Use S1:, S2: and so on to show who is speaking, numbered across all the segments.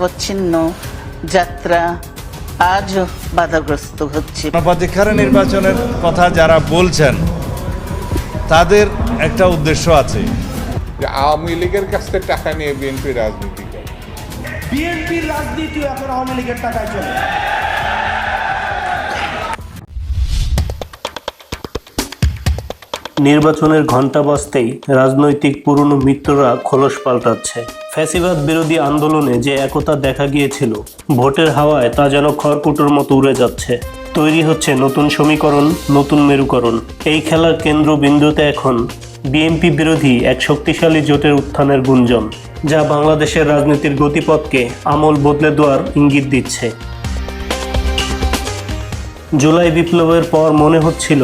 S1: বিচ্ছিন্ন যাত্রা আজও বাধাগ্রস্ত হচ্ছে।
S2: গণপ্রতিহার নির্বাচনের কথা যারা বলছেন তাদের একটা উদ্দেশ্য আছে,
S3: যে আওয়ামী লীগের কাছ থেকে টাকা নিয়ে বিএনপি রাজনীতি করে।
S4: বিএনপির রাজনীতিও এখন আওয়ামী লীগের টাকায় চলে।
S5: নির্বাচনের ঘণ্টা বাজতেই রাজনৈতিক পুরনো মিত্ররা খোলস পাল্টাচ্ছে। ফ্যাসিবাদ বিরোধী আন্দোলনে যে একতা দেখা গিয়েছিল, ভোটের হাওয়ায় তা যেন খড়কুটোর মতো উড়ে যাচ্ছে। তৈরি হচ্ছে নতুন সমীকরণ, নতুন মেরুকরণ। এই খেলার কেন্দ্রবিন্দুতে এখন বিএনপি বিরোধী এক শক্তিশালী জোটের উত্থানের গুঞ্জন, যা বাংলাদেশের রাজনীতির গতিপথকে আমূল বদলে দেওয়ার ইঙ্গিত দিচ্ছে। জুলাই বিপ্লবের পর মনে হচ্ছিল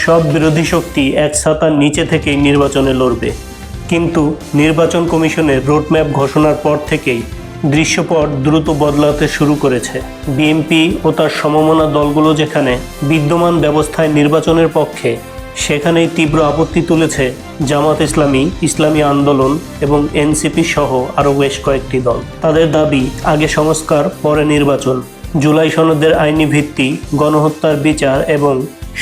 S5: সব বিরোধী শক্তি এক ছাতার নিচে থেকেই নির্বাচনে লড়বে, কিন্তু নির্বাচন কমিশনের রোডম্যাপ ঘোষণার পর থেকেই দৃশ্যপট দ্রুত বদলাতে শুরু করেছে। বিএনপি ও তার সমমনা দলগুলো যেখানে বিদ্যমান ব্যবস্থায় নির্বাচনের পক্ষে, সেখানেই তীব্র আপত্তি তুলেছে জামাত ইসলামী, ইসলামী আন্দোলন এবং এনসিপি সহ আরও বেশ কয়েকটি দল। তাদের দাবি, আগে সংস্কার, পরে নির্বাচন। জুলাই সনদের আইনি ভিত্তি, গণহত্যার বিচার এবং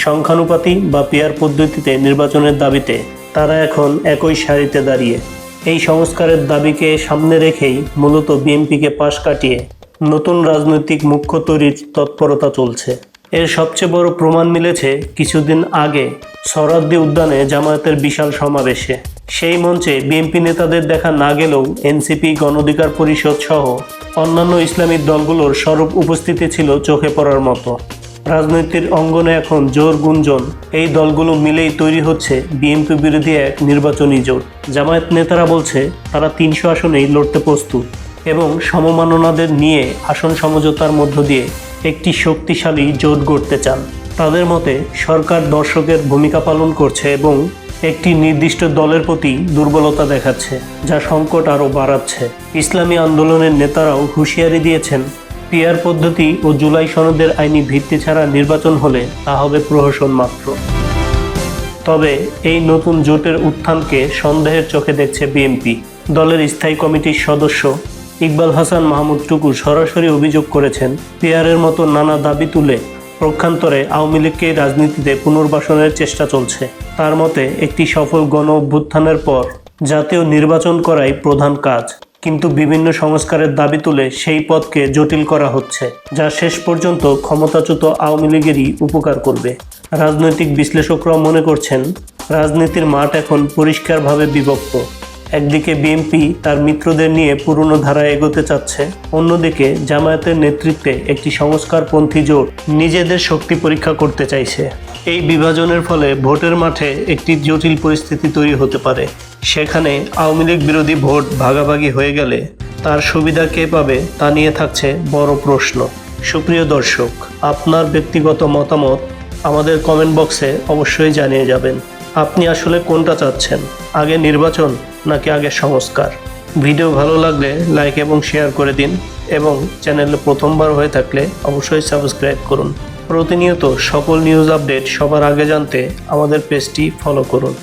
S5: সংখ্যানুপাতি বা পিয়ার পদ্ধতিতে নির্বাচনের দাবিতে তারা এখন একই সারিতে দাঁড়িয়ে। এই সংস্কারের দাবিকে সামনে রেখেই মূলত বিএনপিকে পাশ কাটিয়ে নতুন রাজনৈতিক মুখ্য তৈরির তৎপরতা চলছে। এর সবচেয়ে বড় প্রমাণ মিলেছে কিছুদিন আগে সোহরাওয়ার্দী উদ্যানে জামায়াতের বিশাল সমাবেশে। সেই মঞ্চে বিএনপি নেতাদের দেখা না গেলেও এনসিপি, গণ অধিকার পরিষদ সহ অন্যান্য ইসলামিক দলগুলোর স্বরূপ উপস্থিতি ছিল চোখে পড়ার মতো। রাজনীতির অঙ্গনে এখন জোর গুঞ্জন, এই দলগুলো মিলেই তৈরি হচ্ছে বিএনপি বিরোধী এক নির্বাচনী জোট। জামায়াত নেতারা বলছে তারা 300 আসনেই লড়তে প্রস্তুত এবং সমমাননাদের নিয়ে আসন সমঝোতার মধ্য দিয়ে একটি শক্তিশালী জোট গড়তে চান। তাদের মতে সরকার দর্শকের ভূমিকা পালন করছে এবং একটি নির্দিষ্ট দলের প্রতি দুর্বলতা দেখাচ্ছে, যা সংকট আরও বাড়াচ্ছে। ইসলামী আন্দোলনের নেতারাও হুঁশিয়ারি দিয়েছেন, পিয়ার পদ্ধতি ও জুলাই সনদের আইনি ভিত্তি ছাড়া নির্বাচন হলে তা হবে প্রহসন মাত্র। তবে এই নতুন জোটের উত্থানকে সন্দেহের চোখে দেখছে বিএনপি। দলের স্থায়ী কমিটির সদস্য ইকবাল হাসান মাহমুদ টুকু সরাসরি অভিযোগ করেছেন, পিয়ারের মতো নানা দাবি তুলে পক্ষান্তরে আওয়ামী লীগকে রাজনীতিতে পুনর্বাসনের চেষ্টা চলছে। তার মতে একটি সফল গণ অভ্যুত্থানের পর জাতীয় নির্বাচন করাই প্রধান কাজ, কিন্তু বিভিন্ন সংস্কারের দাবি তুলে সেই পথকে জটিল করা হচ্ছে, যা শেষ পর্যন্ত ক্ষমতাচ্যুত আওয়ামী লীগেরই উপকার করবে। রাজনৈতিক বিশ্লেষকরা মনে করছেন, রাজনীতির মাঠ এখন পরিষ্কারভাবে বিভক্ত। একদিকে বিএনপি তার মিত্রদের নিয়ে পুরনো ধারায় এগোতে চাচ্ছে, অন্যদিকে জামায়াতের নেতৃত্বে একটি সংস্কারপন্থী জোট নিজেদের শক্তি পরীক্ষা করতে চাইছে। এই বিভাজনের ফলে ভোটের মাঠে একটি জটিল পরিস্থিতি তৈরি হতে পারে। সেখানে আওয়ামী লীগ বিরোধী ভোট ভাগাভাগি হয়ে গেলে তার সুবিধা কে পাবে তা নিয়ে থাকছে বড় প্রশ্ন। সুপ্রিয় দর্শক, আপনার ব্যক্তিগত মতামত আমাদের কমেন্ট বক্সে অবশ্যই জানিয়ে যাবেন। আপনি আসলে কোনটা চাচ্ছেন, আগে নির্বাচন নাকি আগে সংস্কার? ভিডিও ভালো লাগলে লাইক এবং শেয়ার করে দিন এবং চ্যানেলে প্রথমবার হয়ে থাকলে অবশ্যই সাবস্ক্রাইব করুন। প্রতিনিয়ত সকল নিউজ আপডেট সবার আগে জানতে আমাদের পেজটি ফলো করুন।